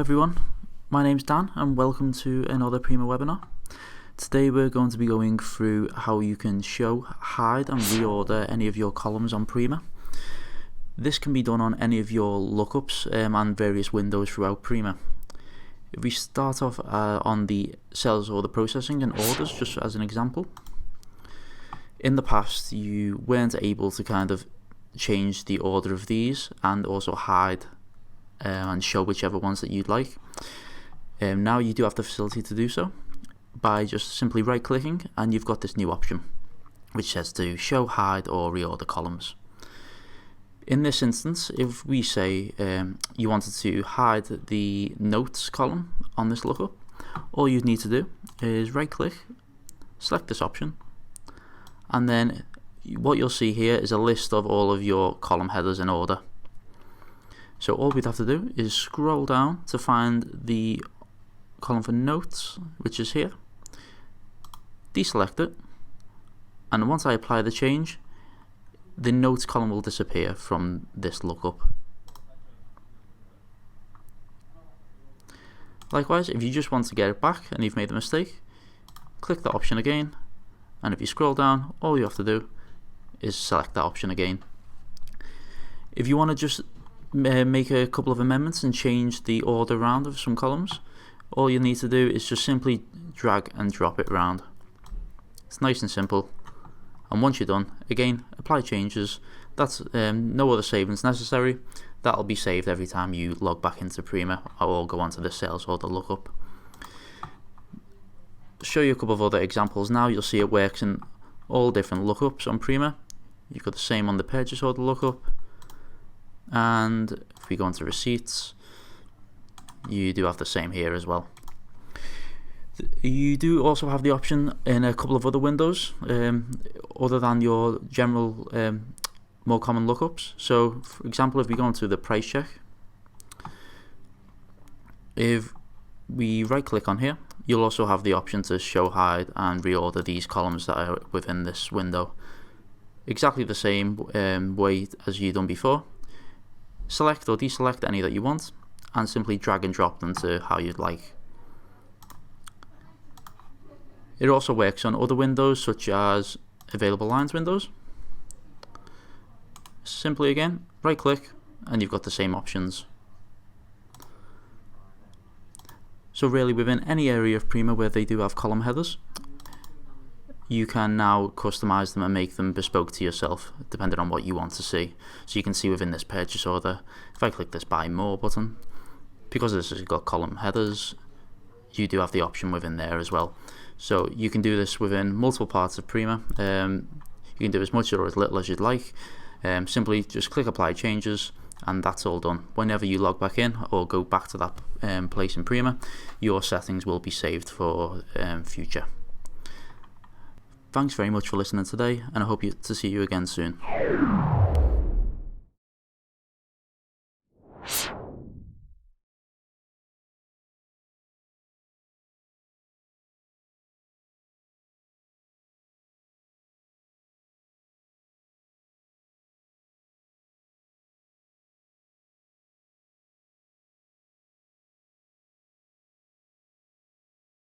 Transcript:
everyone, my name's Dan and welcome to another Prima webinar. Today we're going to be going through how you can show, hide and reorder any of your columns on Prima. This can be done on any of your lookups and various windows throughout Prima. If we start off on the sales order processing and orders, just as an example. In the past you weren't able to kind of change the order of these and also hide and show whichever ones that you'd like. Now you do have the facility to do so by just simply right clicking, and you've got this new option which says to show, hide or reorder columns. In this instance, if we say you wanted to hide the notes column on this lookup, all you'd need to do is right click, select this option, and then what you'll see here is a list of all of your column headers in order. So all we'd have to do is scroll down to find the column for notes, which is here, deselect it, and once I apply the change, the notes column will disappear from this lookup. Likewise, if you just want to get it back and you've made a mistake, click the option again, and if you scroll down, all you have to do is select that option again. If you want to just make a couple of amendments and change the order around of some columns, all you need to do is just simply drag and drop it around. It's nice and simple, and once you're done, again, apply changes. That's no other savings necessary. That'll be saved every time you log back into Prima or go onto the sales order lookup. Show you a couple of other examples now. You'll see it works in all different lookups on Prima. You've got the same on the purchase order lookup, and if we go into receipts, you do have the same here as well. You do also have the option in a couple of other windows other than your general more common lookups. So for example, if we go into the price check, if we right click on here, you'll also have the option to show, hide and reorder these columns that are within this window. Exactly the same way as you've done before. Select or deselect any that you want and simply drag and drop them to how you'd like. It also works on other windows such as available lines windows. Simply again, right click and you've got the same options. So really within any area of Prima where they do have column headers, you can now customize them and make them bespoke to yourself depending on what you want to see. So you can see within this purchase order, if I click this buy more button, because this has got column headers, you do have the option within there as well. So you can do this within multiple parts of Prima. You can do as much or as little as you'd like. Simply just click apply changes and that's all done. Whenever you log back in or go back to that place in Prima, your settings will be saved for future. Thanks very much for listening today, and I hope to see you again soon.